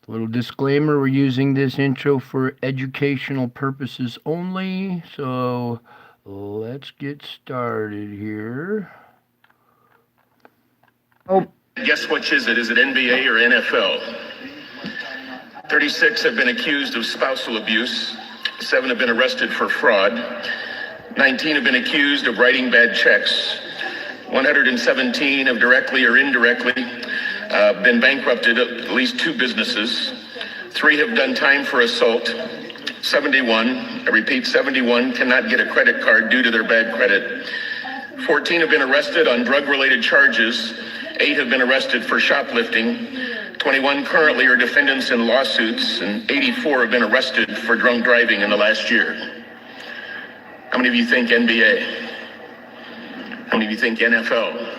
Little disclaimer, we're using this intro for educational purposes only. So let's get started here. Oh. Guess which is it? Is it NBA or NFL? 36 have been accused of spousal abuse. 7 have been arrested for fraud. 19 have been accused of writing bad checks. 117 have directly or indirectly been bankrupted at least 2 businesses. 3 have done time for assault. 71, I repeat, 71 cannot get a credit card due to their bad credit. 14 have been arrested on drug-related charges. 8 have been arrested for shoplifting. 21 currently are defendants in lawsuits, and 84 have been arrested for drunk driving in the last year. How many of you think NBA? How many of you think NFL?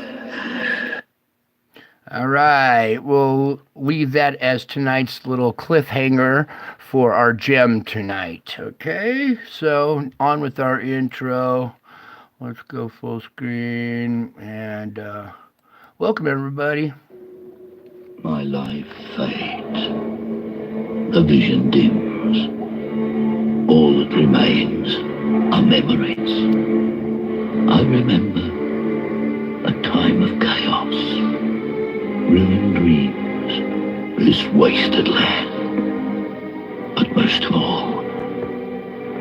All right, we'll leave that as tonight's little cliffhanger for our gem tonight. Okay, so on with our intro. Let's go full screen and welcome everybody. My life fades. The vision dims. All that remains are memories. I remember a time of chaos, ruined dreams, this wasted land. But most of all,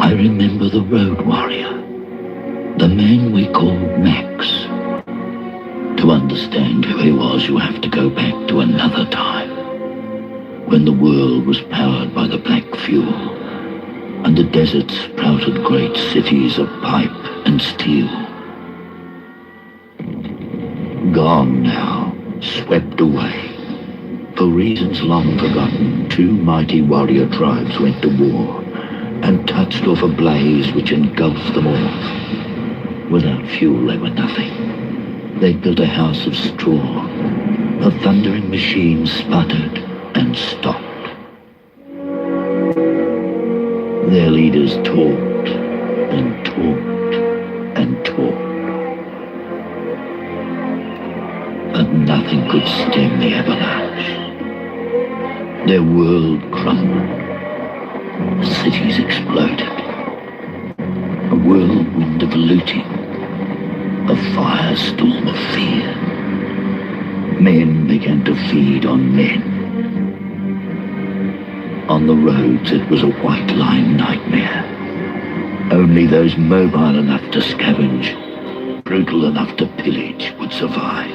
I remember the road warrior, the man we called Max. To understand who he was, you have to go back to another time, when the world was powered by the black fuel, and the desert sprouted great cities of pipe and steel. Gone now, swept away. For reasons long forgotten, 2 mighty warrior tribes went to war, and touched off a blaze which engulfed them all. Without fuel they were nothing. They built a house of straw. The thundering machine sputtered and stopped. Their leaders talked and talked and talked. But nothing could stem the avalanche. Their world crumbled. Cities exploded. A whirlwind of looting. A firestorm of fear. Men began to feed on men. On the roads it was a white-line nightmare. Only those mobile enough to scavenge, brutal enough to pillage, would survive.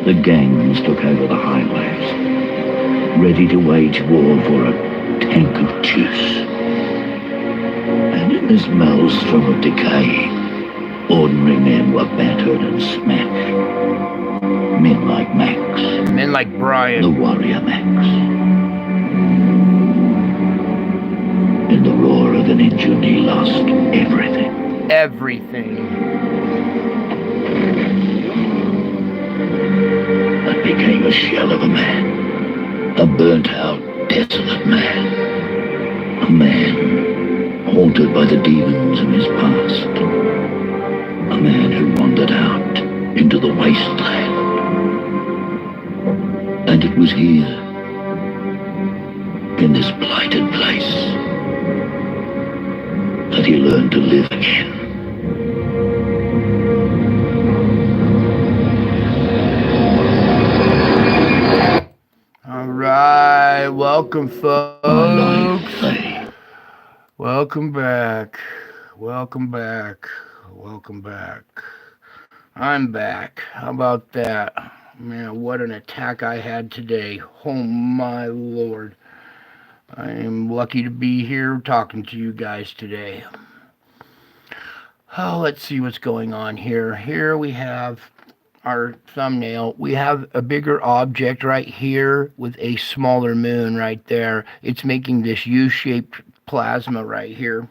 The gangs took over the highways, ready to wage war for a tank of juice. And in this maelstrom of decay, ordinary men were battered and smashed. Men like Max. Men like Brian. The warrior Max. In the roar of an engine, he lost everything. Everything. And became a shell of a man. A burnt-out, desolate man. A man haunted by the demons of his past. A man who wandered out into the wasteland. And it was here, in this blighted place, that he learned to live again. All right, welcome, folks. Welcome back. Welcome back. Welcome back. I'm back. How about that? Man, what an attack I had today. Oh my Lord. I am lucky to be here talking to you guys today. Oh, let's see what's going on here. Here we have our thumbnail. We have a bigger object right here with a smaller moon right there. It's making this U-shaped plasma right here.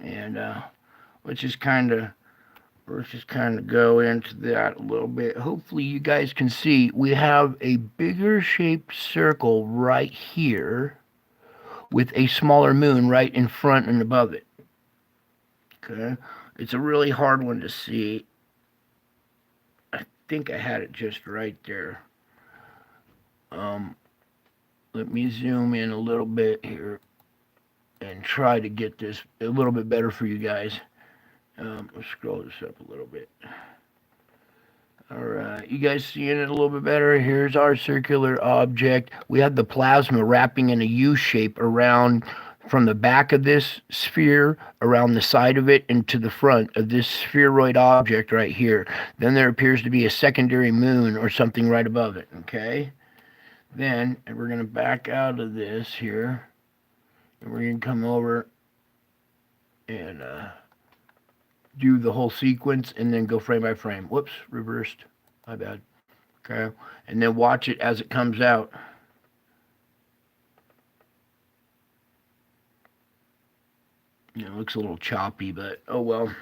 And let's just kind of go into that a little bit. Hopefully you guys can see we have a bigger shaped circle right here with a smaller moon right in front and above it. Okay, it's a really hard one to see. I think I had it just right there. Let me zoom in a little bit here and try to get this a little bit better for you guys. Let's scroll this up a little bit. All right, you guys seeing it a little bit better? Here's our circular object. We have the plasma wrapping in a U shape around from the back of this sphere, around the side of it, and to the front of this spheroid object right here. Then there appears to be a secondary moon or something right above it, okay? Then, and we're going to back out of this here, and we're going to come over and do the whole sequence and then go frame by frame. Whoops, reversed. My bad. Okay. And then watch it as it comes out. It looks a little choppy, but oh well.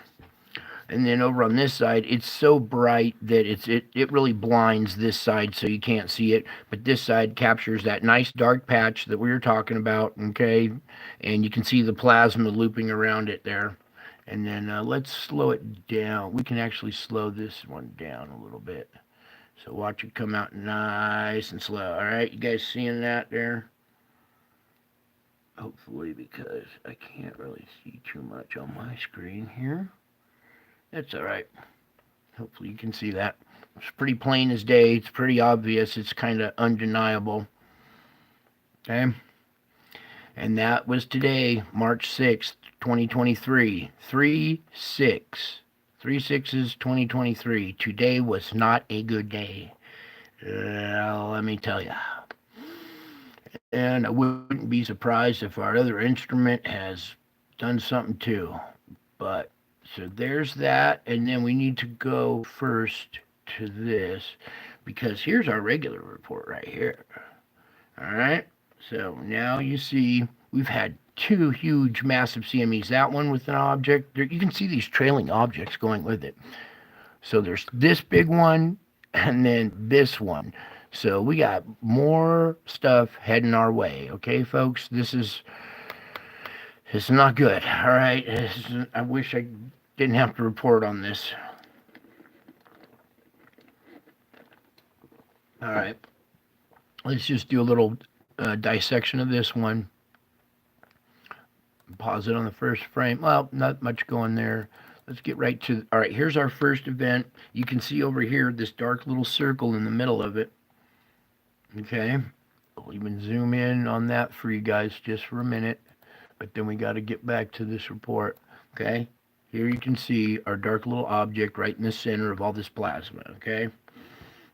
And then over on this side, it's so bright that it really blinds this side so you can't see it. But this side captures that nice dark patch that we were talking about, okay? And you can see the plasma looping around it there. And then let's slow it down. We can actually slow this one down a little bit. So watch it come out nice and slow. All right, you guys seeing that there? Hopefully, because I can't really see too much on my screen here. That's all right. Hopefully you can see that. It's pretty plain as day. It's pretty obvious. It's kind of undeniable. Okay? And that was today, March 6th, 2023. 3-6. 3/6 2023. Today was not a good day. Let me tell you. And I wouldn't be surprised if our other instrument has done something too. But, so there's that. And then we need to go first to this, because here's our regular report right here. All right. So now you see we've had two huge, massive CMEs. That one with an object. There, you can see these trailing objects going with it. So there's this big one and then this one. So we got more stuff heading our way. Okay, folks? This is not good. All right. I wish I didn't have to report on this. All right. Let's just do a little dissection of this one. Pause it on the first frame. Well, not much going there. Let's get right to, all right, here's our first event. You can see over here this dark little circle in the middle of it. Okay. I'll even zoom in on that for you guys just for a minute. But then we got to get back to this report. Okay. Here you can see our dark little object right in the center of all this plasma. Okay.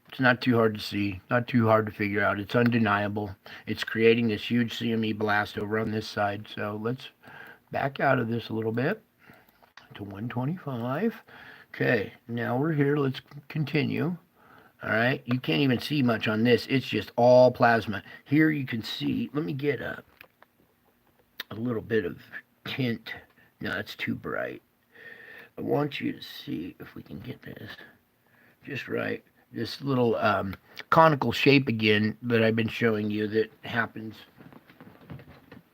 It's not too hard to see, not too hard to figure out. It's undeniable. It's creating this huge CME blast over on this side. So let's back out of this a little bit to 125. Okay, now we're here. Let's continue. All right, you can't even see much on this. It's just all plasma. Here you can see, let me get a little bit of tint. No, that's too bright. I want you to see if we can get this just right. This little conical shape again that I've been showing you that happens.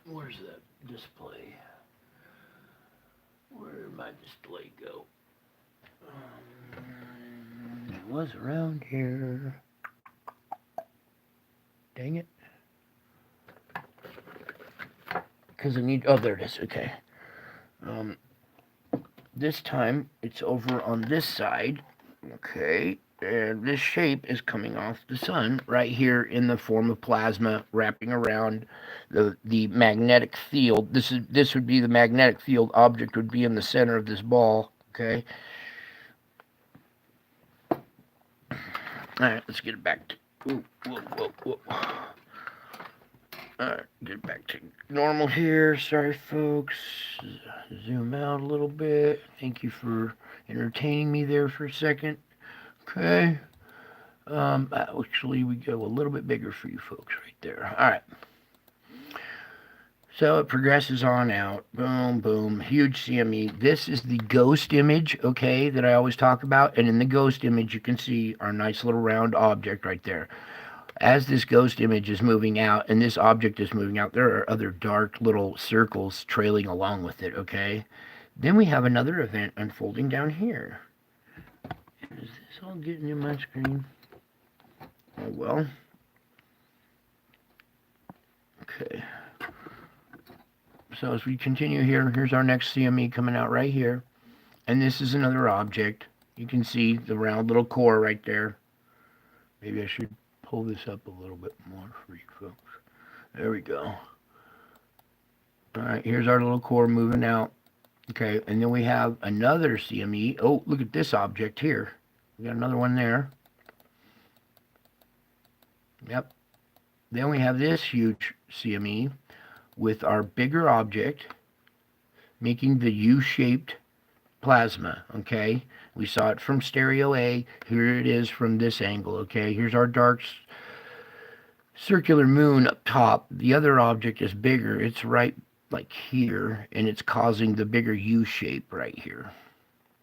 Where's that display? Where did my display go? It was around here. Dang it. Because I need, oh, there it is. Okay. This time it's over on this side. Okay. And this shape is coming off the sun right here in the form of plasma wrapping around the magnetic field. This would be the magnetic field. Object would be in the center of this ball. Okay. All right, let's get it back to. Whoa. All right, get it back to normal here. Sorry, folks. Zoom out a little bit. Thank you for entertaining me there for a second. Okay. Actually, we go a little bit bigger for you folks right there. All right. So it progresses on out. Boom, boom. Huge CME. This is the ghost image, okay, that I always talk about. And in the ghost image, you can see our nice little round object right there. As this ghost image is moving out and this object is moving out, there are other dark little circles trailing along with it, okay? Then we have another event unfolding down here. Is this all getting in my screen? Oh, well. Okay. So as we continue here, here's our next CME coming out right here. And this is another object. You can see the round little core right there. Maybe I should pull this up a little bit more for you folks. There we go. All right, here's our little core moving out. Okay, and then we have another CME. Oh, look at this object here. We got another one there. Yep. Then we have this huge CME with our bigger object making the U-shaped plasma, okay? We saw it from stereo A. Here it is from this angle, okay? Here's our dark circular moon up top. The other object is bigger. It's right like here, and it's causing the bigger U shape right here.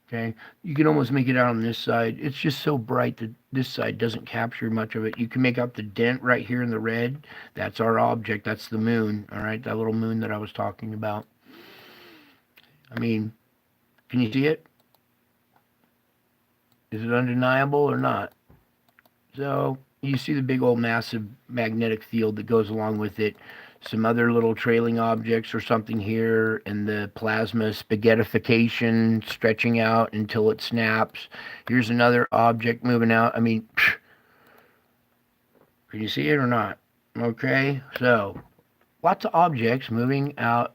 Okay, you can almost make it out on this side. It's just so bright that this side doesn't capture much of it. You can make out the dent right here in the red. That's our object. That's the moon. All right, that little moon that I was talking about. I mean, can you see it? Is it undeniable or not? So you see the big old massive magnetic field that goes along with it. Some other little trailing objects or something here, and the plasma spaghettification stretching out until it snaps. Here's another object moving out. I mean, can you see it or not? Okay, so lots of objects moving out,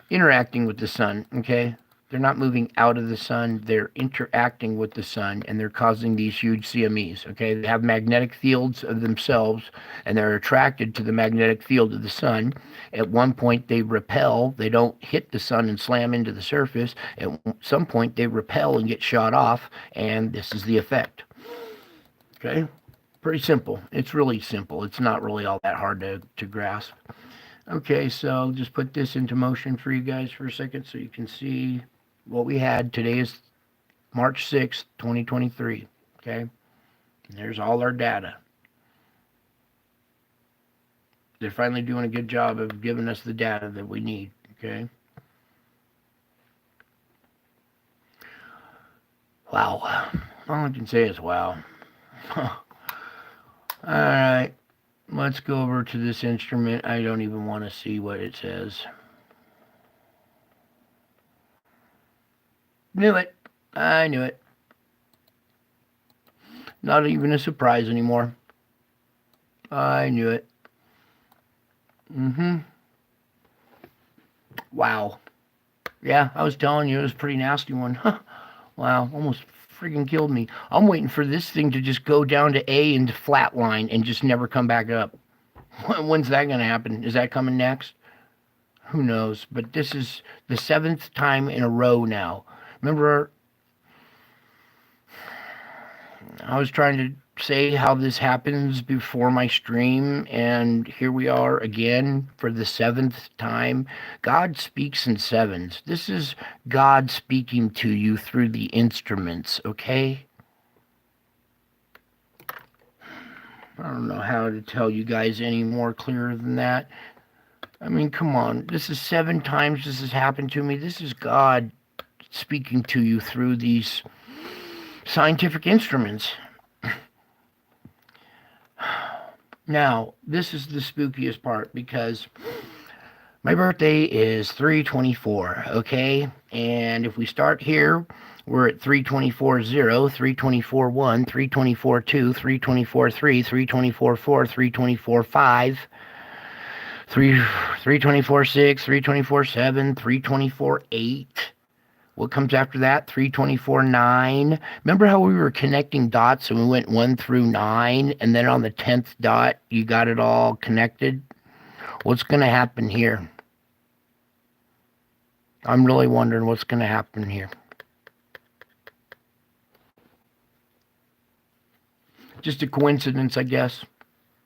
interacting with the sun, okay? They're not moving out of the sun, they're interacting with the sun, and they're causing these huge CMEs, okay? They have magnetic fields of themselves, and they're attracted to the magnetic field of the sun. At one point, they repel. They don't hit the sun and slam into the surface. At some point, they repel and get shot off, and this is the effect, okay? Pretty simple. It's really simple. It's not really all that hard to grasp. Okay, so I'll just put this into motion for you guys for a second so you can see what we had. Today is March 6th, 2023, okay? And there's all our data. They're finally doing a good job of giving us the data that we need, okay? Wow. All I can say is wow. All right. Let's go over to this instrument. I don't even want to see what it says. Knew it. I knew it. Not even a surprise anymore. I knew it. Wow. Yeah, I was telling you, it was a pretty nasty one. Wow, almost freaking killed me. I'm waiting for this thing to just go down to A and flatline and just never come back up. When's that going to happen? Is that coming next? Who knows? But this is the 7th time in a row now. Remember, I was trying to say how this happens before my stream, and here we are again for the 7th time. God speaks in sevens. This is God speaking to you through the instruments, okay? I don't know how to tell you guys any more clearer than that. I mean, come on. This is 7 times this has happened to me. This is God speaking to you through these scientific instruments. Now, this is the spookiest part because my birthday is 3/24, okay? And if we start here, we're at 3/24/0, 3/24/1, 3/24/2, 3/24/3, 3/24/4, 3/24/5, 3/24/6, 3/24/7, 3/24/8. What comes after that? 3/24/9. Remember how we were connecting dots and we went 1 through 9, and then on the 10th dot, you got it all connected? What's going to happen here? I'm really wondering what's going to happen here. Just a coincidence, I guess.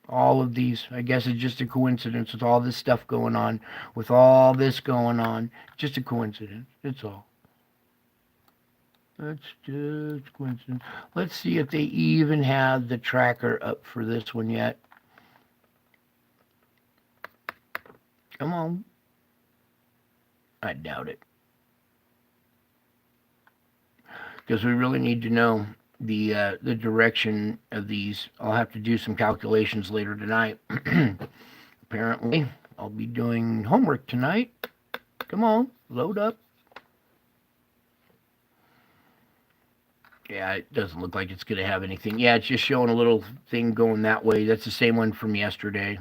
All of these, I guess it's just a coincidence with all this stuff going on. With all this going on. Just a coincidence. It's all. That's just coincidence. Let's see if they even have the tracker up for this one yet. Come on. I doubt it. Because we really need to know. the direction of these. I'll have to do some calculations later tonight. Apparently, I'll be doing homework tonight. Come on, load up. Yeah, it doesn't look like it's going to have anything. Yeah, it's just showing a little thing going that way. That's the same one from yesterday.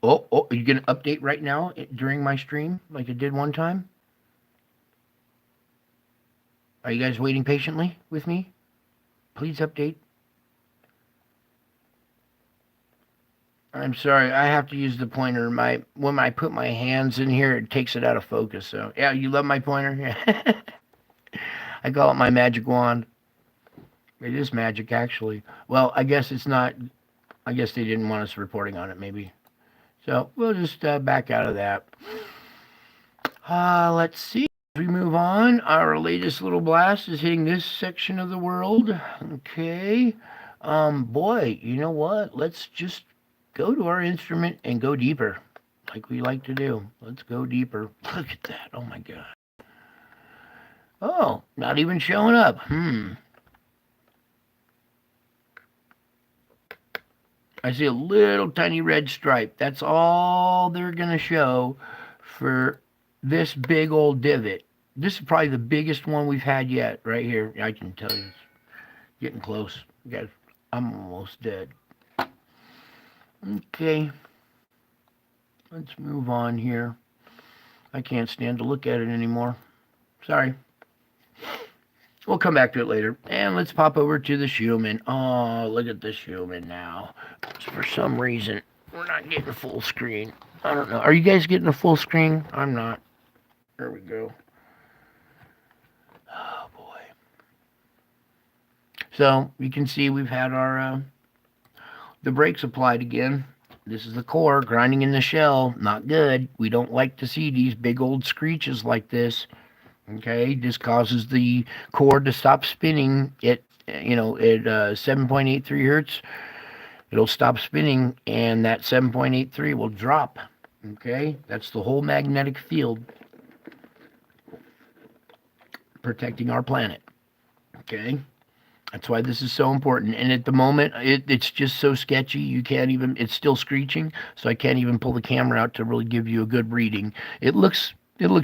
Oh, are you going to update right now during my stream like it did one time? Are you guys waiting patiently with me? Please update. I'm sorry, I have to use the pointer. When I put my hands in here, it takes it out of focus. So yeah, you love my pointer? Yeah. I call it my magic wand. It is magic, actually. Well, I guess it's not. I guess they didn't want us reporting on it, maybe. So we'll just back out of that. Let's see. As we move on, our latest little blast is hitting this section of the world. Okay. Boy, you know what? Let's just go to our instrument and go deeper, like we like to do. Let's go deeper. Look at that. Oh my God. Oh, not even showing up. I see a little tiny red stripe. That's all they're going to show for this big old divot. This is probably the biggest one we've had yet, right here. I can tell you, it's getting close. Guys, I'm almost dead. Okay. Let's move on here. I can't stand to look at it anymore. Sorry. We'll come back to it later. And let's pop over to the Schumann. Oh, look at the Schumann now. For some reason, we're not getting full screen. I don't know. Are you guys getting a full screen? I'm not. There we go. Oh, boy. So, you can see we've had our the brakes applied again. This is the core grinding in the shell. Not good. We don't like to see these big old screeches like this. Okay, this causes the core to stop spinning at 7.83 hertz. It'll stop spinning, and that 7.83 will drop. Okay, that's the whole magnetic field protecting our planet. Okay, that's why this is so important. And at the moment, it's just so sketchy. You can't even. It's still screeching, so I can't even pull the camera out to really give you a good reading. It looks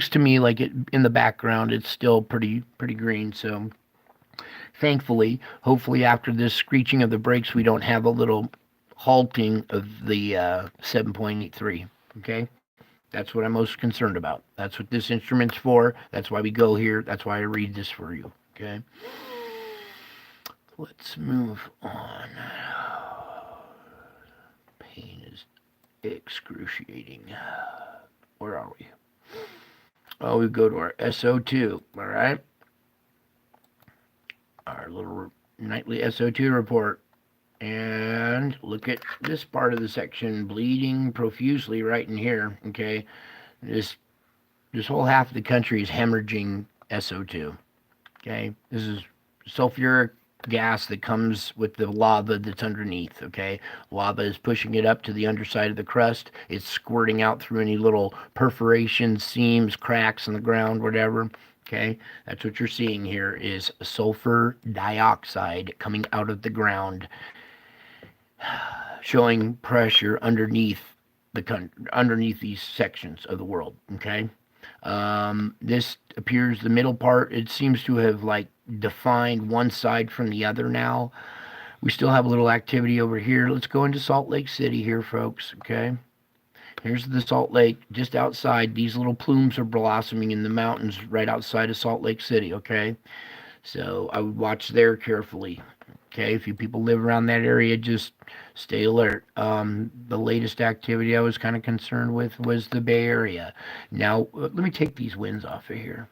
to me like it in the background it's still pretty green. So thankfully, hopefully after this screeching of the brakes, we don't have a little halting of the 7.83. Okay, that's what I'm most concerned about. That's what this instrument's for. That's why we go here. That's why I read this for you. Okay, let's move on. Pain is excruciating. Where are we? Oh, we go to our SO2, all right? Our little nightly SO2 report. And look at this part of the section, bleeding profusely right in here, okay? This whole half of the country is hemorrhaging SO2, okay? This is sulfuric gas that comes with the lava that's underneath, okay? Lava is pushing it up to the underside of the crust. It's squirting out through any little perforations, seams, cracks in the ground, whatever, okay? That's what you're seeing here is sulfur dioxide coming out of the ground, showing pressure underneath these sections of the world, okay? This appears the middle part, it seems to have like defined one side from the other now. We still have a little activity over here. Let's go into Salt Lake City here, folks, okay? Here's the Salt Lake just outside. These little plumes are blossoming in the mountains right outside of Salt Lake City, okay? So I would watch there carefully. Okay, if you people live around that area, just stay alert. The latest activity I was kind of concerned with was the Bay Area. Now, let me take these winds off of here.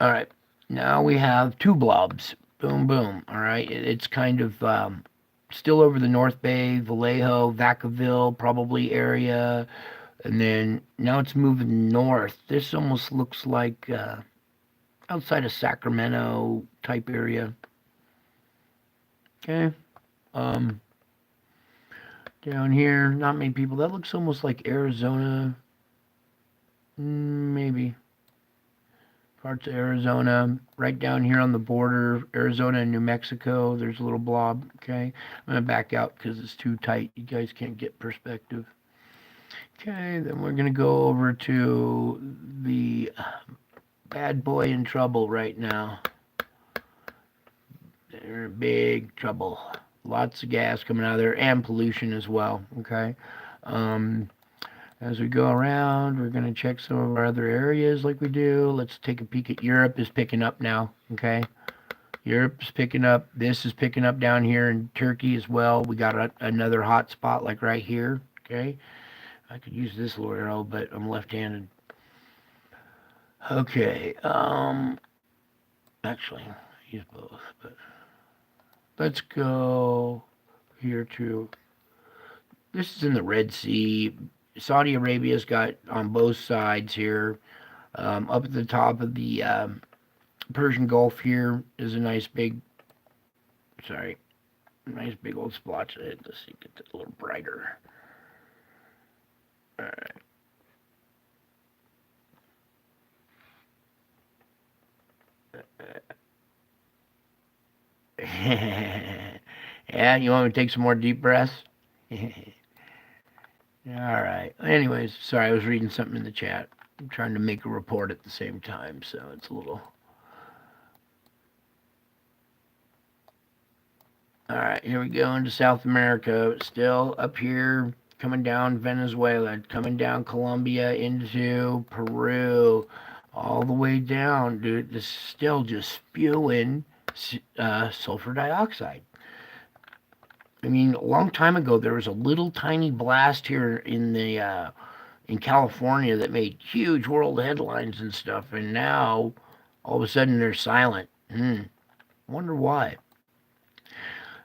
All right, now we have two blobs. Boom, boom. All right, it's kind of still over the North Bay, Vallejo, Vacaville, probably area. And then now it's moving north. This almost looks like outside of Sacramento type area. Okay. Down here, not many people. That looks almost like Arizona. Maybe. parts of Arizona, right down here on the border, Arizona and New Mexico. There's a little blob. Okay, I'm gonna back out because it's too tight. You guys can't get perspective. Okay, then we're gonna go over to the bad boy in trouble right now. They're in big trouble. Lots of gas coming out of there and pollution as well. Okay. Um, as we go around, we're going to check some of our other areas like we do. Let's take a peek at Europe is picking up now. Okay. Europe is picking up. This is picking up down here in Turkey as well. We got another hot spot like right here. Okay. I could use this little arrow, but I'm left-handed. Okay. Actually, I use both, but let's go here to, this is in the Red Sea. Saudi Arabia's got on both sides here. Up at the top of the Persian Gulf here is a nice big, nice big old splotch. Let's see, get that a little brighter. All right. Yeah, you want me to take some more deep breaths? All right. Anyways, sorry, I was reading something in the chat. I'm trying to make a report at the same time, so it's a little. All right, here we go into South America. Still up here, coming down Venezuela, coming down Colombia into Peru, all the way down, dude. This is still just spewing sulfur dioxide. I mean, a long time ago, there was a little tiny blast here in California that made huge world headlines and stuff, and now all of a sudden they're silent. Wonder why.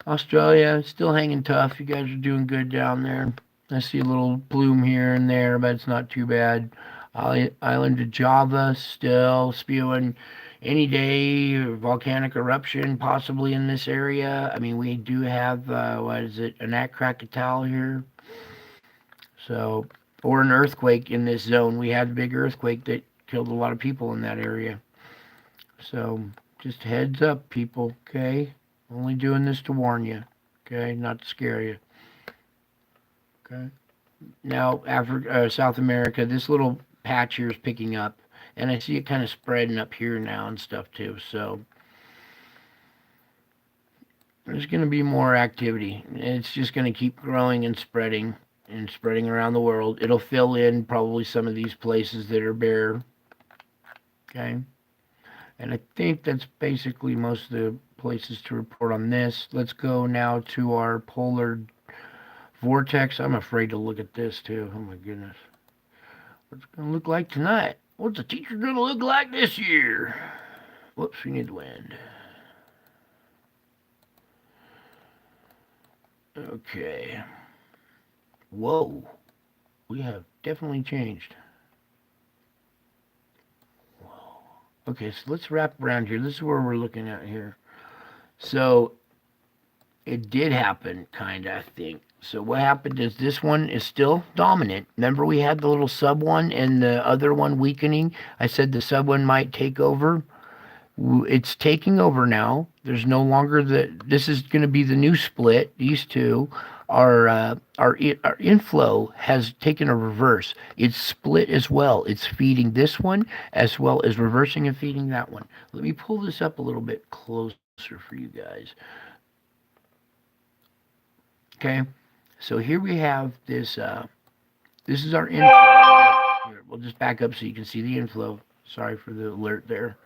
Australia still hanging tough. You guys are doing good down there. I see a little plume here and there, but it's not too bad. Island of Java still spewing any day. Volcanic eruption possibly in this area. I mean, we do have what is it? An Krakatau here. So, or an earthquake in this zone. We had a big earthquake that killed a lot of people in that area. So, just heads up, people. Okay. Only doing this to warn you, okay? Not to scare you, okay? Now, South America, this little patch here is picking up, and I see it kind of spreading up here now and stuff too, so there's going to be more activity. It's just going to keep growing and spreading around the world. It'll fill in probably some of these places that are bare, okay? And I think that's basically most of the places to report on this. Let's go now to our polar vortex. I'm afraid to look at this too. Oh my goodness. What's it going to look like tonight? What's the teacher going to look like this year? Whoops, we need the wind. Okay. Whoa. We have definitely changed. Okay, so let's wrap around here. This is where we're looking at here. So it did happen, kind of, I think. So what happened is this one is still dominant. Remember we had the little sub one and the other one weakening? I said the sub one might take over. It's taking over now. There's no longer this is going to be the new split. These two our inflow has taken a reverse. It's split as well. It's feeding this one as well as reversing and feeding that one. Let me pull this up a little bit closer for you guys. Okay, so here we have this. This is our inflow. Here, we'll just back up so you can see the inflow. Sorry for the alert there.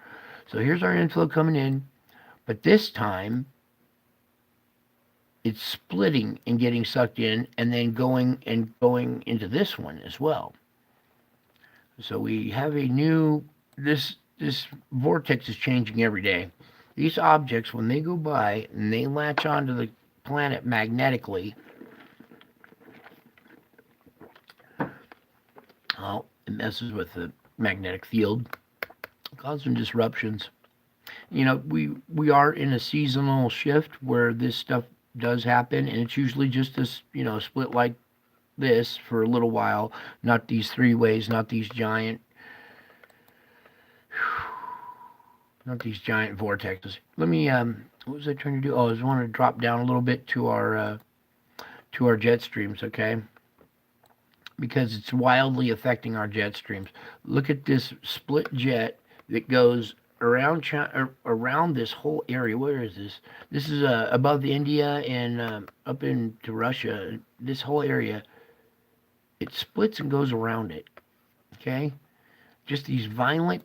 So here's our inflow coming in, but this time it's splitting and getting sucked in and then going into this one as well. So we have a new, this vortex is changing every day. These objects, when they go by and they latch onto the planet magnetically, well, it messes with the magnetic field, causing disruptions. You know, we are in a seasonal shift where this stuff does happen, and it's usually just this, you know, split like this for a little while, not these three ways, not these giant Not these giant vortexes. Let me, what was I trying to do? Oh, I just wanted to drop down a little bit to our jet streams, okay? Because it's wildly affecting our jet streams. Look at this split jet that goes around around this whole area. Where is this? This is above India and up into Russia. This whole area, it splits and goes around it. Okay, just these violent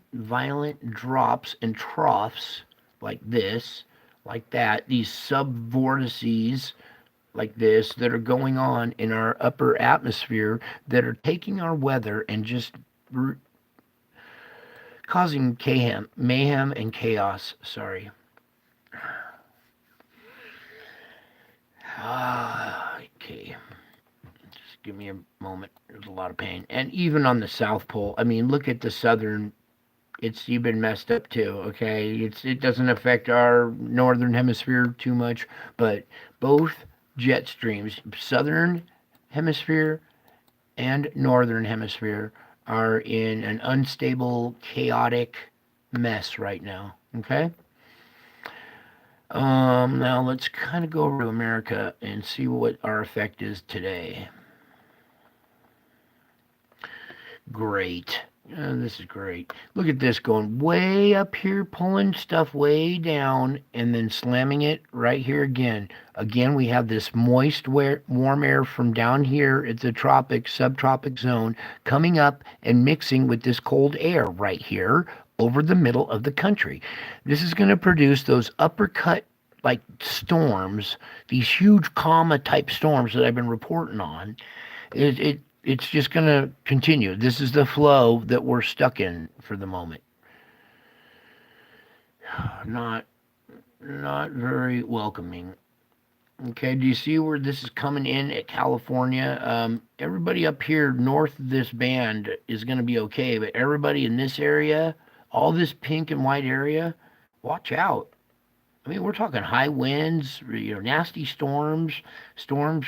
drops and troughs like this, like that. These subvortices like this that are going on in our upper atmosphere that are taking our weather and just causing mayhem and chaos. Sorry. Okay. Just give me a moment. There's a lot of pain. And even on the South Pole, I mean, look at the southern. It's even messed up too. Okay, it doesn't affect our northern hemisphere too much, but both jet streams, southern hemisphere and northern hemisphere, are in an unstable, chaotic mess right now. Okay. Now let's kind of go over to America and see what our effect is today. Great. This is great. Look at this going way up here, pulling stuff way down, and then slamming it right here again. Again, we have this moist, warm air from down here at the subtropic zone, coming up and mixing with this cold air right here over the middle of the country. This is going to produce those uppercut like storms, these huge comma type storms that I've been reporting on. It's just going to continue. This is the flow that we're stuck in for the moment. Not very welcoming. Okay, do you see where this is coming in at California? Everybody up here north of this band is going to be okay, but everybody in this area, all this pink and white area, watch out. I mean, we're talking high winds, nasty storms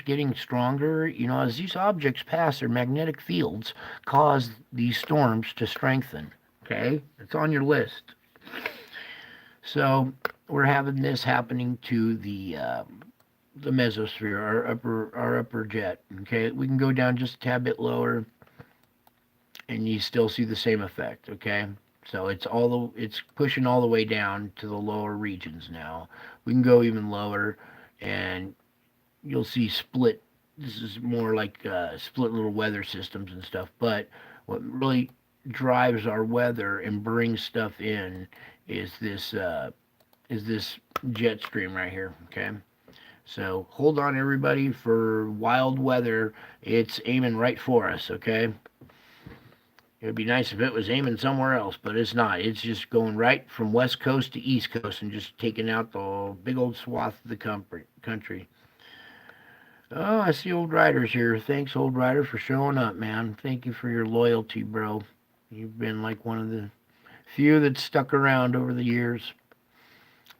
getting stronger. As these objects pass, their magnetic fields cause these storms to strengthen. Okay, it's on your list. So we're having this happening to the mesosphere, our upper jet. Okay, we can go down just a tad bit lower, and you still see the same effect. Okay. So it's pushing all the way down to the lower regions now. We can go even lower, and you'll see split. This is more like split little weather systems and stuff. But what really drives our weather and brings stuff in is this jet stream right here. Okay. So hold on, everybody, for wild weather. It's aiming right for us. Okay. It would be nice if it was aiming somewhere else, but it's not. It's just going right from west coast to east coast and just taking out the big old swath of the country. Oh, I see Old Rider's here. Thanks, Old Rider, for showing up, man. Thank you for your loyalty, bro. You've been like one of the few that stuck around over the years.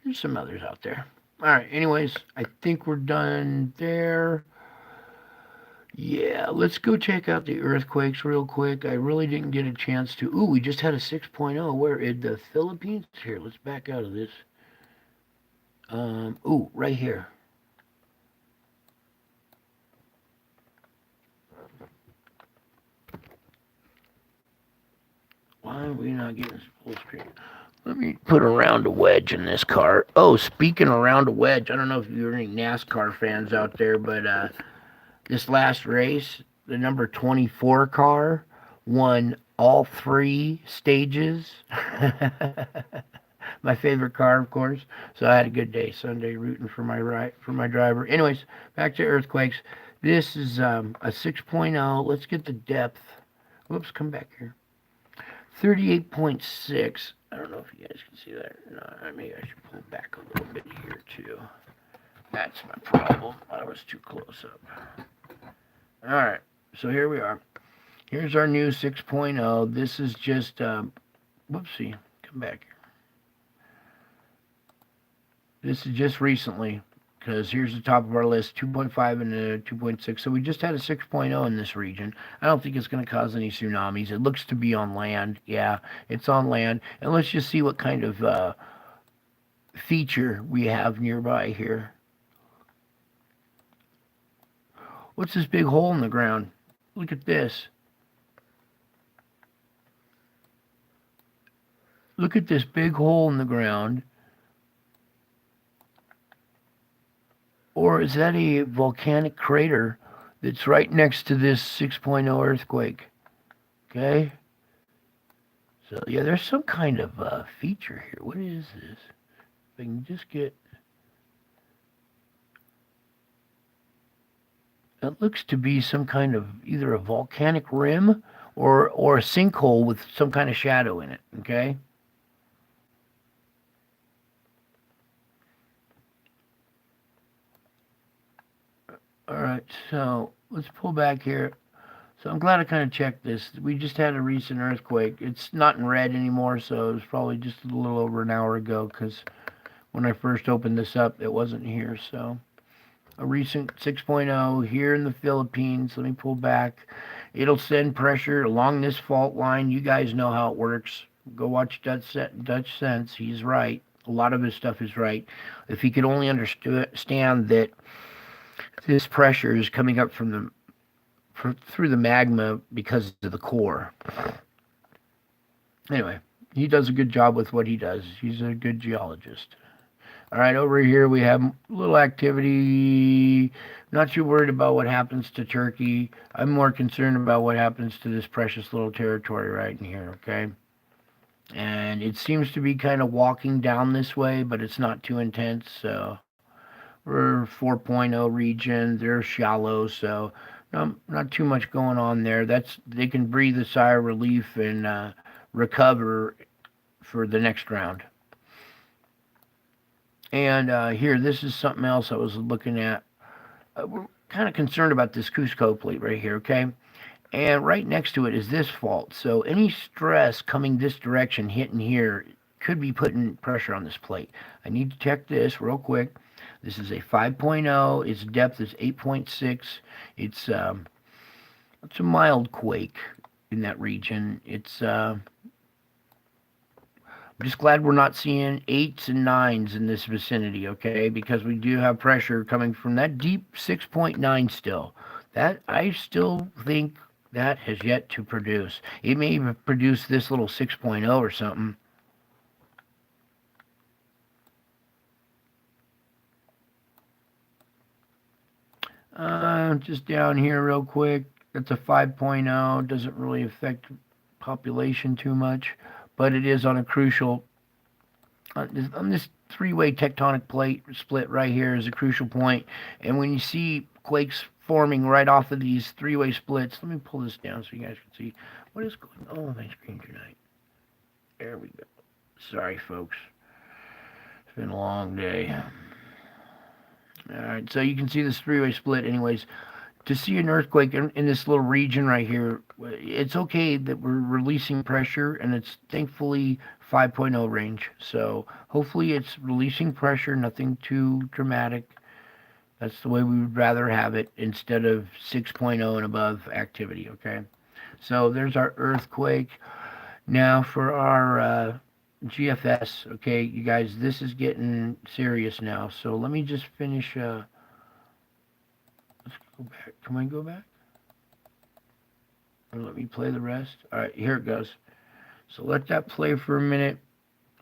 There's some others out there. All right, anyways, I think we're done there. Yeah, let's go check out the earthquakes real quick. I really didn't get a chance to. Ooh, we just had a 6.0. Where in the Philippines? Here, let's back out of this. Ooh, right here. Why are we not getting full screen? Let me put around a wedge in this car. Oh, speaking around a wedge, I don't know if you're any NASCAR fans out there, but this last race, the number 24 car won all 3 stages. My favorite car, of course. So I had a good day Sunday rooting for my driver. Anyways, back to earthquakes. This is a 6.0. Let's get the depth. Whoops, come back here. 38.6. I don't know if you guys can see that or not. Maybe I should pull back a little bit here too. That's my problem. I was too close up. All right, so here we are. Here's our new 6.0. This is just, whoopsie, come back here. This is just recently. because here's the top of our list, 2.5 and a 2.6. So we just had a 6.0 in this region. I don't think it's going to cause any tsunamis. It looks to be on land. Yeah, it's on land. And let's just see what kind of feature we have nearby here. What's this big hole in the ground? Look at this. Look at this big hole in the ground. Or is that a volcanic crater that's right next to this 6.0 earthquake? Okay. So, yeah, there's some kind of feature here. What is this? If I can just get... It looks to be some kind of either a volcanic rim or a sinkhole with some kind of shadow in it, okay? All right, so let's pull back here. So I'm glad I kind of checked this. We just had a recent earthquake. It's not in red anymore, so it was probably just a little over an hour ago because when I first opened this up, it wasn't here. So a recent 6.0 here in the Philippines. Let me pull back. It'll send pressure along this fault line. You guys know how it works. Go watch Dutch Sense. He's right. A lot of his stuff is right. If he could only understand that this pressure is coming up from through the magma because of the core. Anyway, he does a good job with what he does. He's a good geologist. All right, over here we have a little activity. Not too worried about what happens to Turkey. I'm more concerned about what happens to this precious little territory right in here, okay? And it seems to be kind of walking down this way, but it's not too intense. So we're 4.0 region. They're shallow, so not too much going on there. They can breathe a sigh of relief and recover for the next round. And here, this is something else I was looking at. We're kind of concerned about this Cusco plate right here, okay? And right next to it is this fault. So any stress coming this direction, hitting here, could be putting pressure on this plate. I need to check this real quick. This is a 5.0. Its depth is 8.6. It's a mild quake in that region. I'm just glad we're not seeing 8s and 9s in this vicinity, okay? Because we do have pressure coming from that deep 6.9 still. That I still think that has yet to produce. It may even produce this little 6.0 or something. Just down here real quick. That's a 5.0. Doesn't really affect population too much, but it is on a crucial on this three-way tectonic plate split right here is a crucial point. And when you see quakes forming right off of these three-way splits, let me pull this down so you guys can see what is going on with my screen tonight. There we go. Sorry, folks. It's been a long day. All right, so you can see this three-way split. Anyways, to see an earthquake in this little region right here, it's okay that we're releasing pressure, and it's thankfully 5.0 range. So hopefully it's releasing pressure, nothing too dramatic. That's the way we would rather have it instead of 6.0 and above activity, okay? So there's our earthquake. Now for our GFS, okay, you guys, this is getting serious now. So let me just finish. Let's go back. Can I go back? Or let me play the rest. All right, here it goes. So let that play for a minute.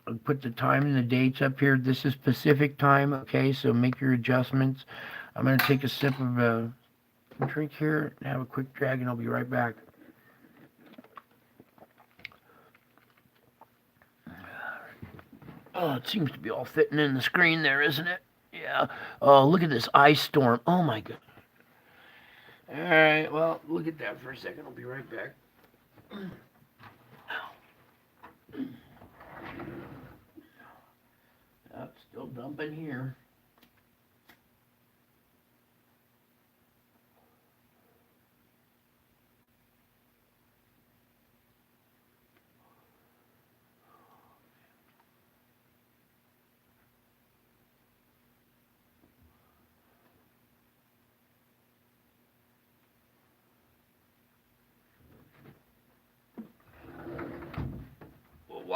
I'll put the time and the dates up here. This is Pacific time, okay? So make your adjustments. I'm going to take a sip of a drink here and have a quick drag, and I'll be right back. Oh, it seems to be all fitting in the screen there, isn't it? Yeah. Oh, look at this ice storm. Oh, my God. All right, well, look at that for a second. I'll be right back. It's still dumping here.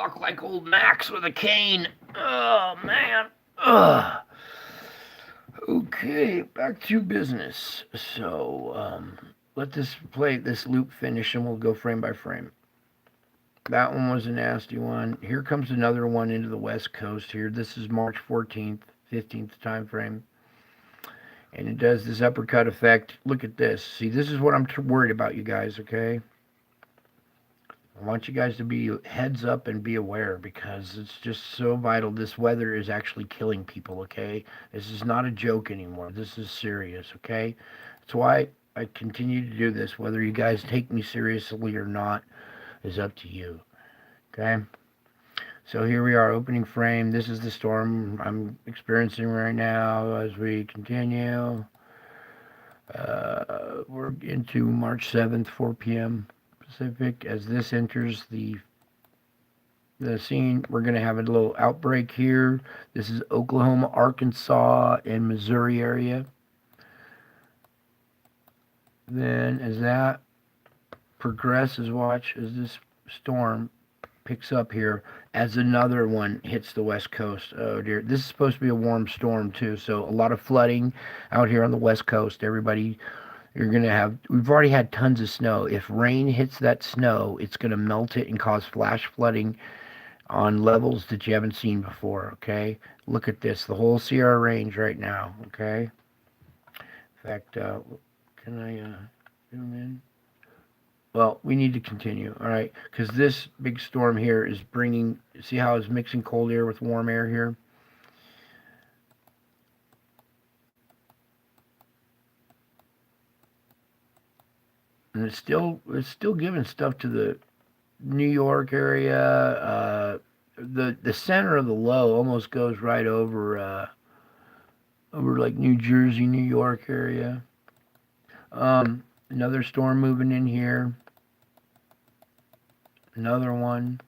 walk like old Max with a cane. Oh, man. Ugh. Okay, back to business. So, let this loop finish, and we'll go frame by frame. That one was a nasty one. Here comes another one into the West Coast here. This is March 14th, 15th time frame. And it does this uppercut effect. Look at this. See, this is what I'm worried about, you guys, okay? I want you guys to be heads up and be aware, because it's just so vital. This weather is actually killing people, okay? This is not a joke anymore. This is serious, okay? That's why I continue to do this. Whether you guys take me seriously or not is up to you, okay? So here we are, opening frame. This is the storm I'm experiencing right now as we continue. We're into March 7th, 4 p.m. Pacific. As this enters the scene, we're going to have a little outbreak here. This is Oklahoma, Arkansas, and Missouri area. Then as that progresses, watch as this storm picks up here as another one hits the West Coast. Oh dear, this is supposed to be a warm storm too, so a lot of flooding out here on the West Coast. Everybody, we've already had tons of snow. If rain hits that snow, it's going to melt it and cause flash flooding on levels that you haven't seen before, okay? Look at this, the whole Sierra Range right now, okay? In fact, can I zoom in? Well, we need to continue, all right? Because this big storm here is bringing, see how it's mixing cold air with warm air here? And it's still giving stuff to the New York area. The center of the low almost goes right over like New Jersey, New York area. Another storm moving in here. Another one.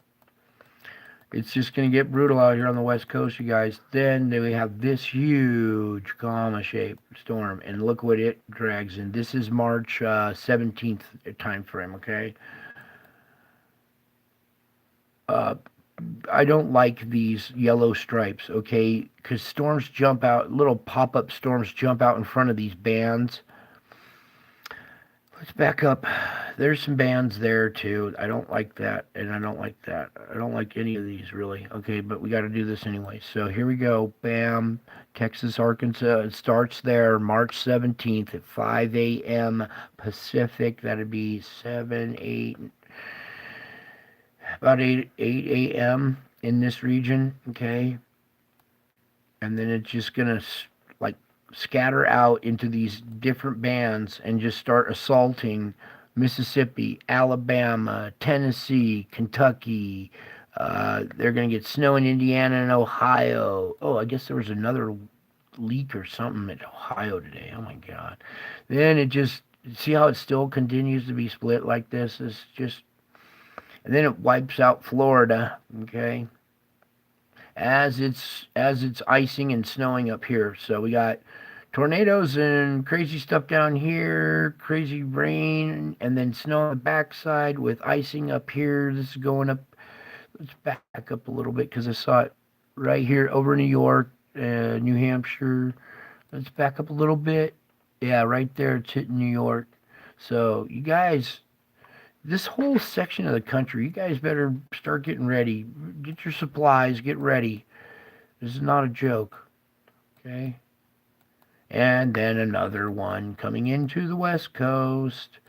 It's just going to get brutal out here on the West Coast, you guys. Then we have this huge comma-shaped storm, and look what it drags in. This is March 17th time frame, okay? I don't like these yellow stripes, okay? Because storms jump out, little pop-up storms jump out in front of these bands. Let's back up. There's some bands there too. I don't like that, and I don't like that. I don't like any of these really. Okay, but we got to do this anyway. So here we go. Bam. Texas, Arkansas. It starts there March 17th at 5 a.m. Pacific. That'd be 7, 8, about 8 a.m. in this region. Okay. And then it's just going to like scatter out into these different bands and just start assaulting Mississippi, Alabama, Tennessee, Kentucky. They're going to get snow in Indiana and Ohio. Oh, I guess there was another leak or something in Ohio today. Oh my God. Then it just, see how it still continues to be split like this? It's just, and then it wipes out Florida, okay? As it's icing and snowing up here. So we got tornadoes and crazy stuff down here, crazy rain, and then snow on the backside with icing up here. This is going up. Let's back up a little bit because I saw it right here over New York, New Hampshire. Let's back up a little bit. Yeah, right there, it's hitting New York. So you guys, this whole section of the country, you guys better start getting ready. Get your supplies, get ready. This is not a joke, okay? And then another one coming into the West Coast.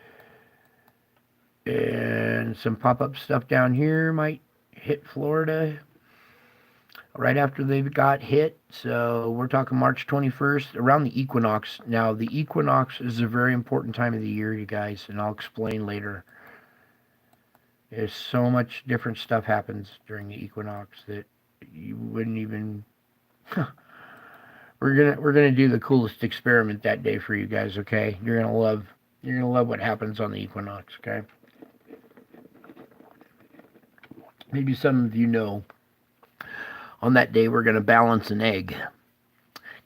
And some pop-up stuff down here might hit Florida right after they've got hit. So we're talking March 21st, around the equinox. Now, the equinox is a very important time of the year, you guys, and I'll explain later. There's so much different stuff happens during the equinox that you wouldn't even... We're gonna do the coolest experiment that day for you guys, okay? You're gonna love what happens on the equinox, okay? Maybe some of you know on that day we're gonna balance an egg.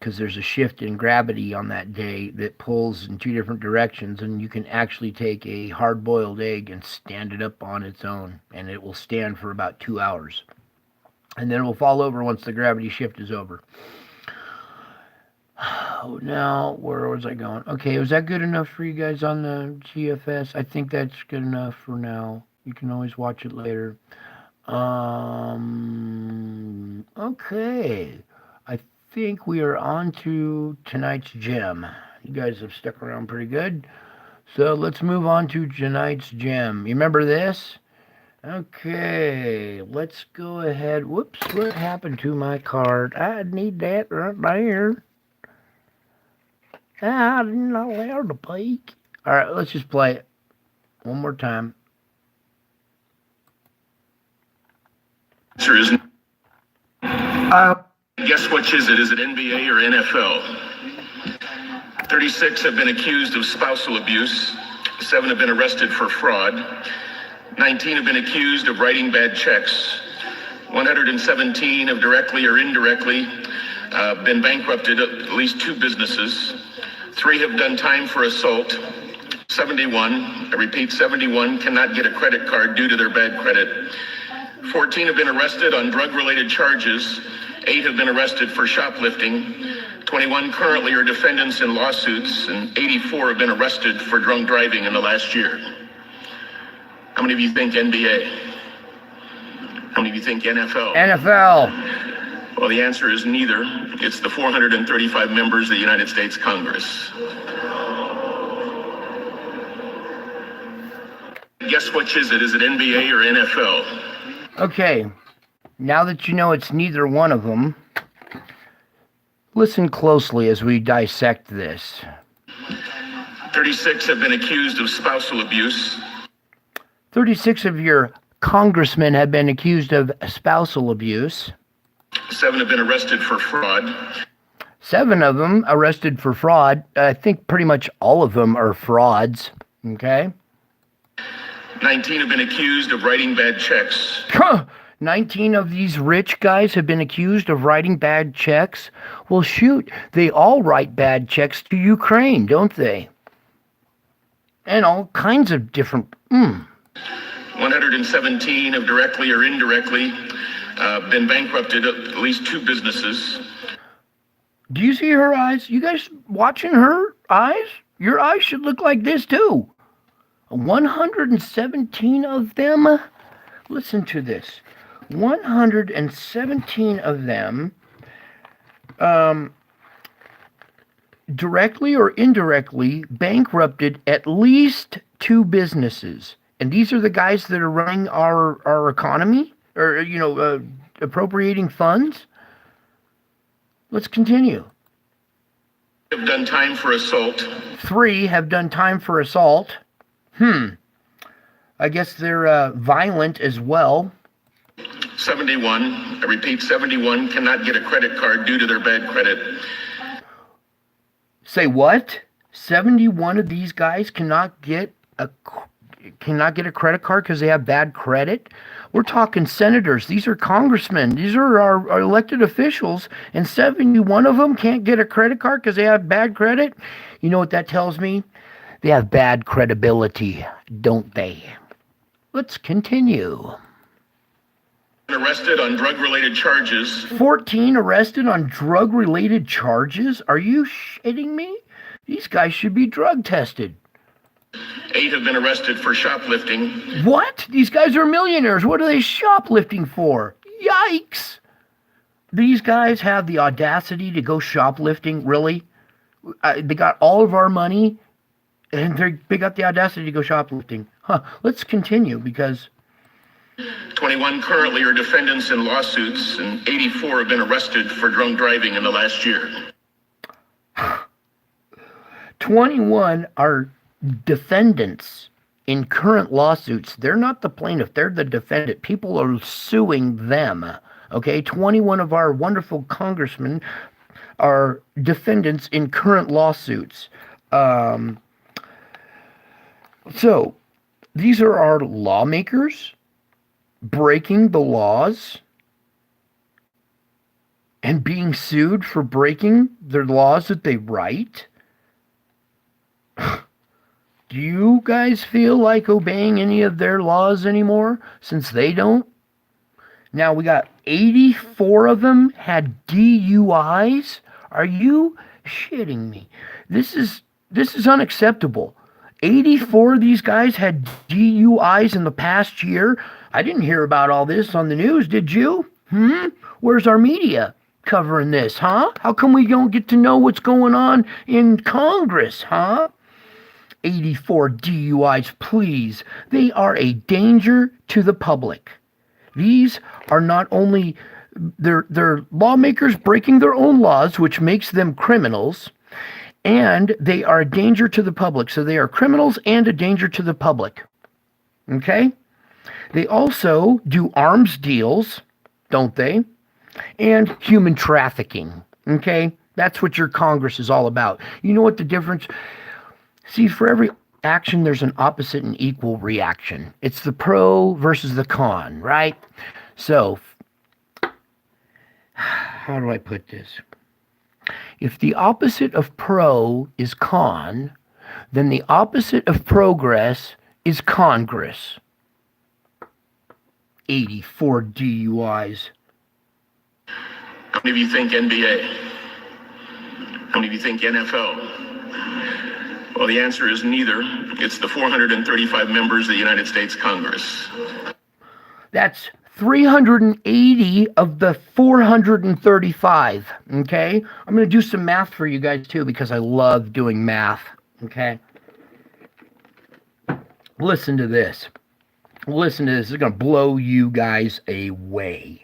because there's a shift in gravity on that day that pulls in two different directions, and you can actually take a hard-boiled egg and stand it up on its own, and it will stand for about 2 hours. And then it will fall over once the gravity shift is over. Now, where was I going? Okay, was that good enough for you guys on the GFS? I think that's good enough for now. You can always watch it later. Okay. I think we are on to tonight's gem. You guys have stuck around pretty good. So let's move on to tonight's gem. You remember this? Okay, let's go ahead. Whoops, what happened to my card? I need that right there. I didn't allow to peek. All right, let's just play it one more time. Answer is guess which is it? Is it NBA or NFL? 36 have been accused of spousal abuse. 7 have been arrested for fraud. 19 have been accused of writing bad checks. 117 have directly or indirectly been bankrupted at least 2 businesses. 3 have done time for assault. 71, I repeat, 71 cannot get a credit card due to their bad credit. 14 have been arrested on drug-related charges. 8 have been arrested for shoplifting. 21 currently are defendants in lawsuits, and 84 have been arrested for drunk driving in the last year. How many of you think NBA? How many of you think NFL? NFL. Well, the answer is neither. It's the 435 members of the United States Congress. Guess which is it? Is it NBA or NFL? Okay, now that you know it's neither one of them, listen closely as we dissect this. 36 have been accused of spousal abuse. 36 of your congressmen have been accused of spousal abuse. 7 have been arrested for fraud. 7 of them arrested for fraud. I think pretty much all of them are frauds. Okay? 19 have been accused of writing bad checks. 19 of these rich guys have been accused of writing bad checks. Well, shoot, they all write bad checks to Ukraine, don't they? And all kinds of different... 117 have directly or indirectly been bankrupted at least 2 businesses. Do you see her eyes? You guys watching her eyes? Your eyes should look like this too. 117 of them, listen to this, 117 of them directly or indirectly bankrupted at least 2 businesses. And these are the guys that are running our economy, or, appropriating funds. Let's continue. Have done time for assault. 3 have done time for assault. I guess they're violent as well. 71, I repeat, 71 cannot get a credit card due to their bad credit. Say what? 71 of these guys cannot get a credit card because they have bad credit? We're talking senators. These are congressmen. These are our elected officials, and 71 of them can't get a credit card because they have bad credit? You know what that tells me? They have bad credibility, don't they? Let's continue. Arrested on drug-related charges. 14 arrested on drug-related charges? Are you shitting me? These guys should be drug tested. 8 have been arrested for shoplifting. What? These guys are millionaires. What are they shoplifting for? Yikes! These guys have the audacity to go shoplifting? Really? They got all of our money, and they got the audacity to go shoplifting. Let's continue, because 21 currently are defendants in lawsuits, and 84 have been arrested for drunk driving in the last year. 21 are defendants in current lawsuits. They're not the plaintiff, they're the defendant. People are suing them. Okay, 21 of our wonderful congressmen are defendants in current lawsuits. So, these are our lawmakers breaking the laws. and being sued for breaking their laws that they write? Do you guys feel like obeying any of their laws anymore since they don't? Now we got 84 of them had DUIs. Are you shitting me? This is unacceptable. 84 of these guys had DUIs in the past year. I didn't hear about all this on the news, did you? Where's our media covering this, huh? How come we don't get to know what's going on in Congress, huh? 84 DUIs, please. They are a danger to the public. These are not only they're lawmakers breaking their own laws, which makes them criminals, and they are a danger to the public. So they are criminals and a danger to the public. Okay? They also do arms deals, don't they? And human trafficking. Okay? That's what your Congress is all about. You know what the difference? See, for every action, there's an opposite and equal reaction. It's the pro versus the con, right? So, how do I put this? If the opposite of pro is con, then the opposite of progress is Congress. 84 DUIs. How many of you think NBA? How many of you think NFL? Well, the answer is neither. It's the 435 members of the United States Congress. That's 380 of the 435, okay? I'm going to do some math for you guys, too, because I love doing math, okay? Listen to this. Listen to this. It's going to blow you guys away.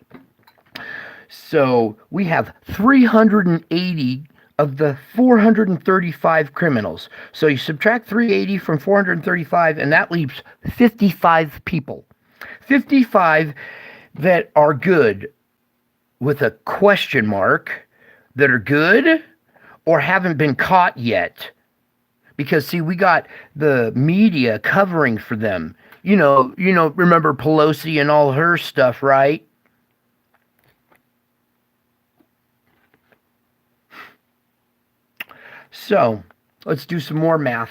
So, we have 380 of the 435 criminals. So you subtract 380 from 435, and that leaves 55 people. 55 that are good with a question mark, that are good or haven't been caught yet. Because, see, we got the media covering for them. You know, remember Pelosi and all her stuff, right? So, let's do some more math,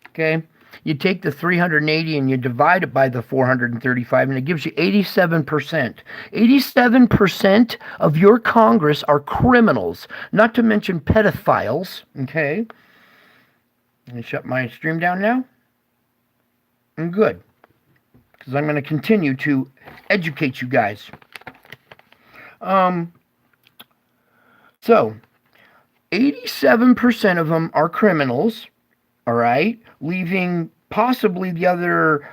okay? You take the 380 and you divide it by the 435, and it gives you 87%. 87% of your Congress are criminals, not to mention pedophiles, okay? Let me shut my stream down now. And good, because I'm going to continue to educate you guys. So, 87% of them are criminals, all right, leaving possibly the other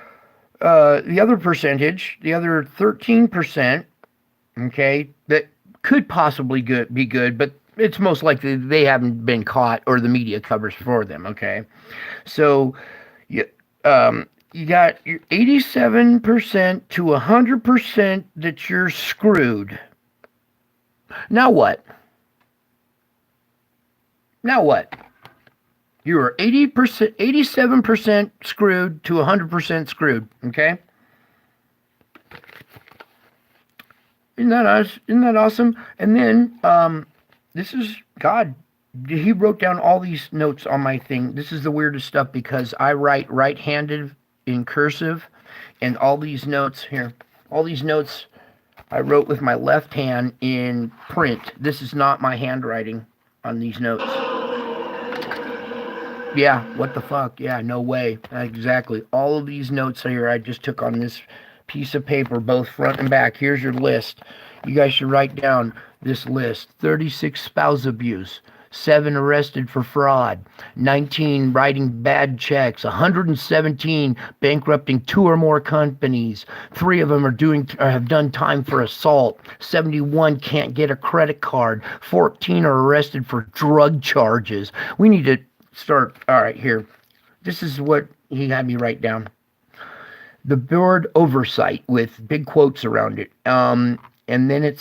percentage, the other 13%, okay, that could possibly be good, but it's most likely they haven't been caught or the media covers for them, okay? So, you got your 87% to 100% that you're screwed. Now what? Now what? You are 80%, 87% screwed to 100% screwed, okay? Isn't that awesome? And then, this is, God, he wrote down all these notes on my thing. This is the weirdest stuff because I write right-handed in cursive, and all these notes here, all these notes I wrote with my left hand in print. This is not my handwriting on these notes. Yeah, what the fuck? Yeah, no way. Exactly. All of these notes here I just took on this piece of paper, both front and back. Here's your list. You guys should write down this list. 36 spouse abuse, 7 arrested for fraud, 19 writing bad checks, 117 bankrupting 2 or more companies, 3 of them have done time for assault, 71 can't get a credit card, 14 are arrested for drug charges. We need to start, all right, here. This is what he had me write down. The board oversight with big quotes around it. And then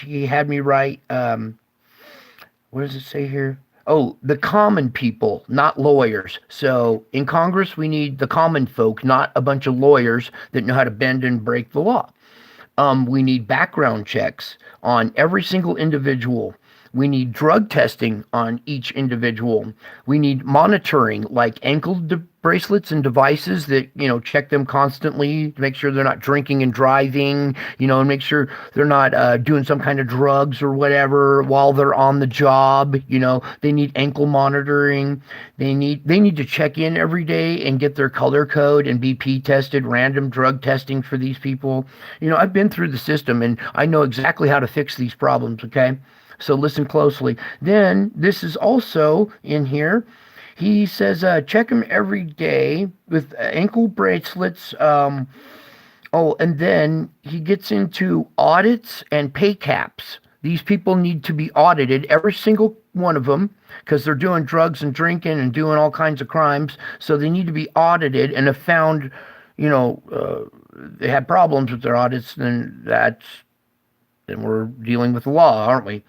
he had me write, what does it say here? Oh, the common people, not lawyers. So in Congress, we need the common folk, not a bunch of lawyers that know how to bend and break the law. We need background checks on every single individual. We need drug testing on each individual. We need monitoring, like bracelets and devices that, check them constantly to make sure they're not drinking and driving, and make sure they're not doing some kind of drugs or whatever while they're on the job. They need ankle monitoring. They need to check in every day and get their color code and BP tested, random drug testing for these people. I've been through the system and I know exactly how to fix these problems, okay? So listen closely. Then this is also in here. He says check them every day with ankle bracelets. And then he gets into audits and pay caps. These people need to be audited, every single one of them, because they're doing drugs and drinking and doing all kinds of crimes. So they need to be audited, and if found, they had problems with their audits, then we're dealing with the law, aren't we?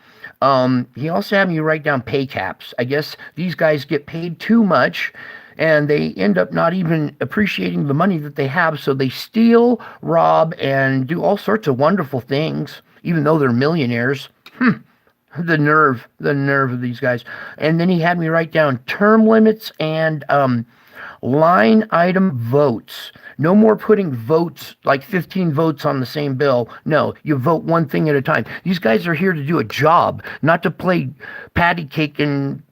He also had me write down pay caps. I guess these guys get paid too much and they end up not even appreciating the money that they have, so they steal, rob, and do all sorts of wonderful things, even though they're millionaires. The nerve of these guys. And then he had me write down term limits and line item votes. No more putting votes, like 15 votes on the same bill. No, you vote one thing at a time. These guys are here to do a job, not to play patty cake and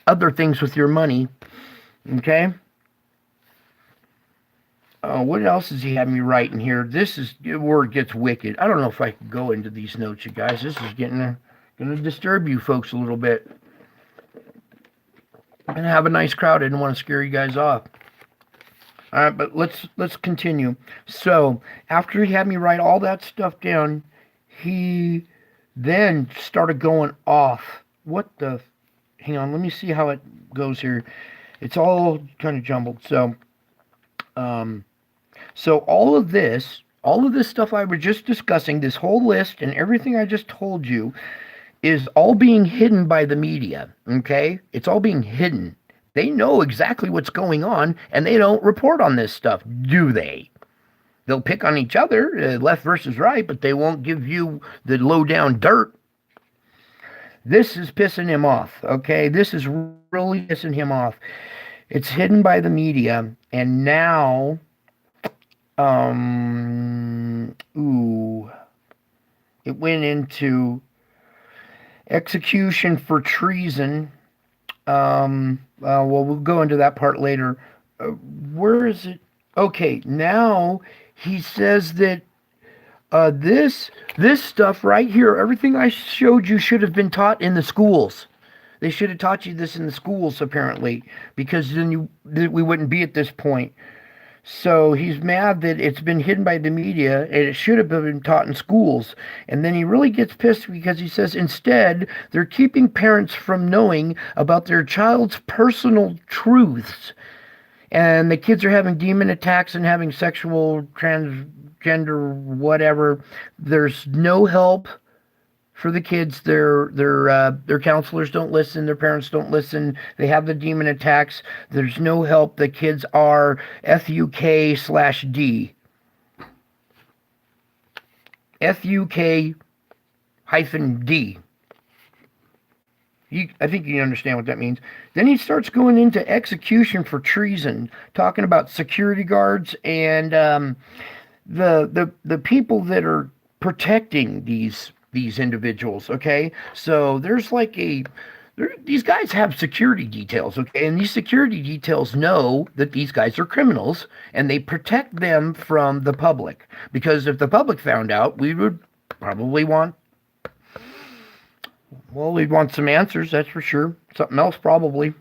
other things with your money. Okay? What else does he have me write in here? This is where it gets wicked. I don't know if I can go into these notes, you guys. This is going to disturb you folks a little bit. And have a nice crowd. I didn't want to scare you guys off. All right, but let's continue. So after he had me write all that stuff down, he then started going off. What the? Hang on, let me see how it goes here. It's all kind of jumbled. So all of this stuff I was just discussing, this whole list and everything I just told you, is all being hidden by the media. Okay, it's all being hidden. They know exactly what's going on, and they don't report on this stuff, do they? They'll pick on each other, left versus right, but they won't give you the low-down dirt. This is pissing him off, okay? This is really pissing him off. It's hidden by the media, and now, it went into execution for treason. We'll go into that part later. Where is it? Okay, now he says that this stuff right here, everything I showed you should have been taught in the schools. They should have taught you this in the schools, apparently, because then we wouldn't be at this point. So he's mad that it's been hidden by the media and it should have been taught in schools. And then he really gets pissed because he says instead they're keeping parents from knowing about their child's personal truths. And the kids are having demon attacks and having sexual, transgender, whatever. There's no help for the kids. Their counselors don't listen. Their parents don't listen. They have the demon attacks. There's no help. The kids are FUK/D. FUK-D. I think you understand what that means. Then he starts going into execution for treason, talking about security guards and the people that are protecting these individuals, okay? So there's these guys have security details, okay? And these security details know that these guys are criminals, and they protect them from the public. Because if the public found out, we would probably we'd want some answers, that's for sure. Something else, probably.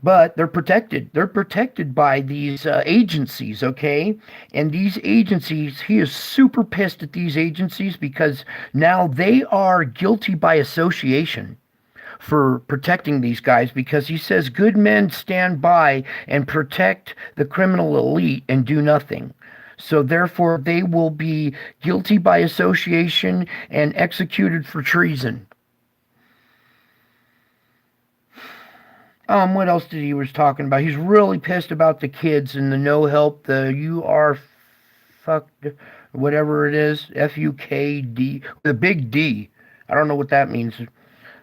But they're protected. They're protected by these agencies, okay? And these agencies, he is super pissed at these agencies because now they are guilty by association for protecting these guys, because he says good men stand by and protect the criminal elite and do nothing. So therefore, they will be guilty by association and executed for treason. What else he was talking about? He's really pissed about the kids and the no help, the you are fuck, whatever it is, FUKD, the big D. I don't know what that means.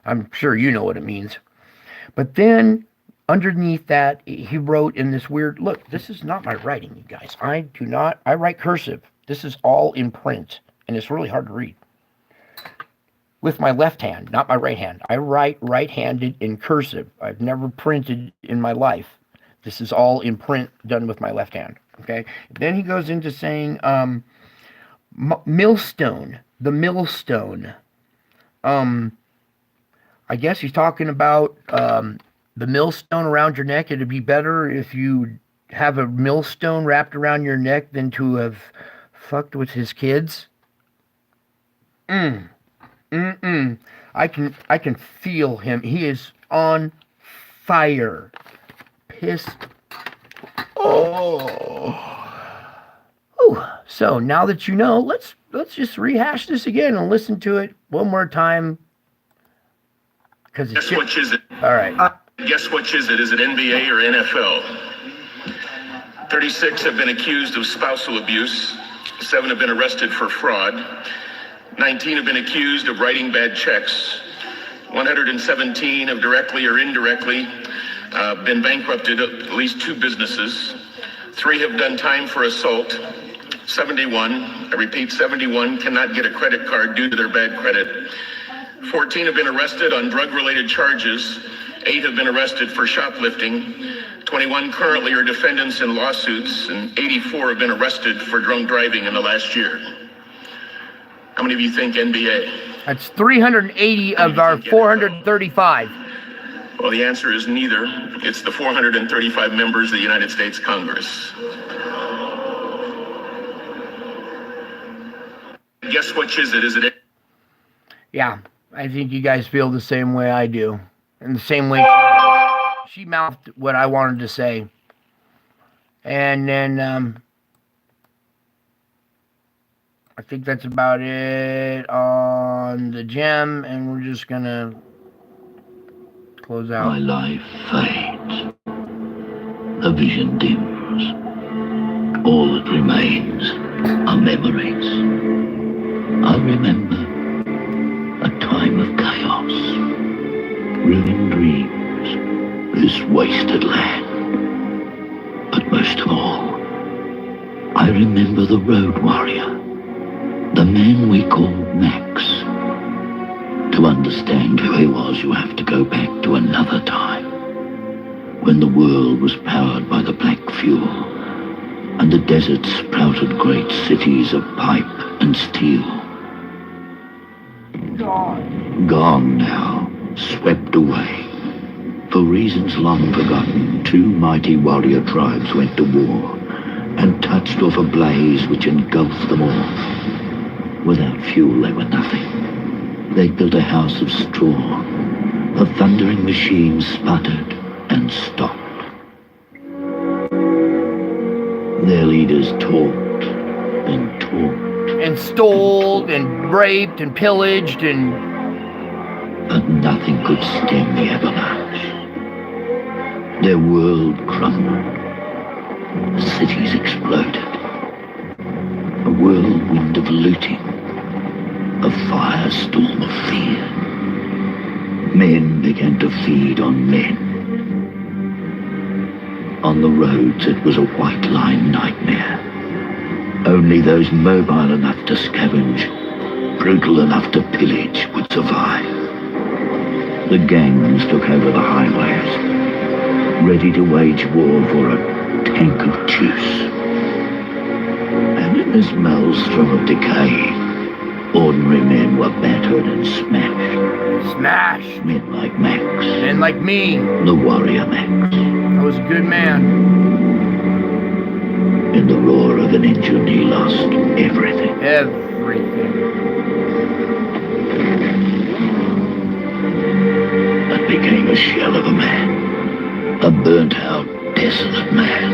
I'm sure you know what it means. But then underneath that, he wrote in this weird, look, this is not my writing, you guys. I write cursive. This is all in print, and it's really hard to read. With my left hand, not my right hand. I write right-handed in cursive. I've never printed in my life. This is all in print, done with my left hand. Okay. Then he goes into saying, millstone, the millstone. I guess he's talking about the millstone around your neck. It'd be better if you have a millstone wrapped around your neck than to have fucked with his kids. I can feel him. He is on fire. Pissed. So now that you know, let's just rehash this again and listen to it one more time. Guess which is it? All right. Guess which is it? Is it NBA or NFL? 36 have been accused of spousal abuse. 7 have been arrested for fraud. 19 have been accused of writing bad checks. 117 have directly or indirectly been bankrupted at least 2 businesses. 3 have done time for assault. 71, I repeat, 71 cannot get a credit card due to their bad credit. 14 have been arrested on drug-related charges. 8 have been arrested for shoplifting. 21 currently are defendants in lawsuits, and 84 have been arrested for drunk driving in the last year. How many of you think NBA? That's 380 of our 435. Well, the answer is neither. It's the 435 members of the United States Congress. Guess which is it? Is it? Yeah, I think you guys feel the same way I do. And the same way she does. She mouthed what I wanted to say. And then, I think that's about it on the gem. And we're just going to close out. My life fades. The vision dims. All that remains are memories. I remember a time of chaos, ruined dreams, this wasted land. But most of all, I remember the road warrior, the man we called Max. To understand who he was, you have to go back to another time, when the world was powered by the black fuel, and the desert sprouted great cities of pipe and steel. Gone now, swept away. For reasons long forgotten, 2 mighty warrior tribes went to war and touched off a blaze which engulfed them all. Without fuel, they were nothing. They built a house of straw. The thundering machine sputtered and stopped. Their leaders talked and talked. And stole and raped and pillaged and... But nothing could stem the avalanche. Their world crumbled. Cities exploded. A whirlwind of looting. A firestorm of fear. Men began to feed on men. On the roads, it was a white-line nightmare. Only those mobile enough to scavenge, brutal enough to pillage, would survive. The gangs took over the highways, ready to wage war for a tank of juice. And in this maelstrom of decay, ordinary men were battered and smashed. Smash! Men like Max. Men like me. The warrior Max. I was a good man. In the roar of an engine, he lost everything. Everything. And became a shell of a man. A burnt-out, desolate man.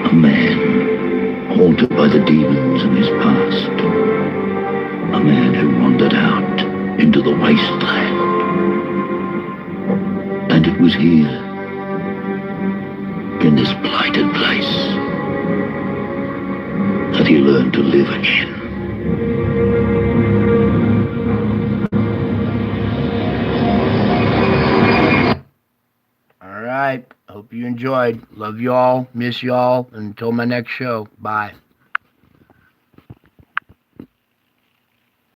A man haunted by the demons of his past. A man who wandered out into the wasteland. And it was here, in this blighted place, that you learn to live again. All right. Hope you enjoyed. Love y'all. Miss y'all. Until my next show. Bye.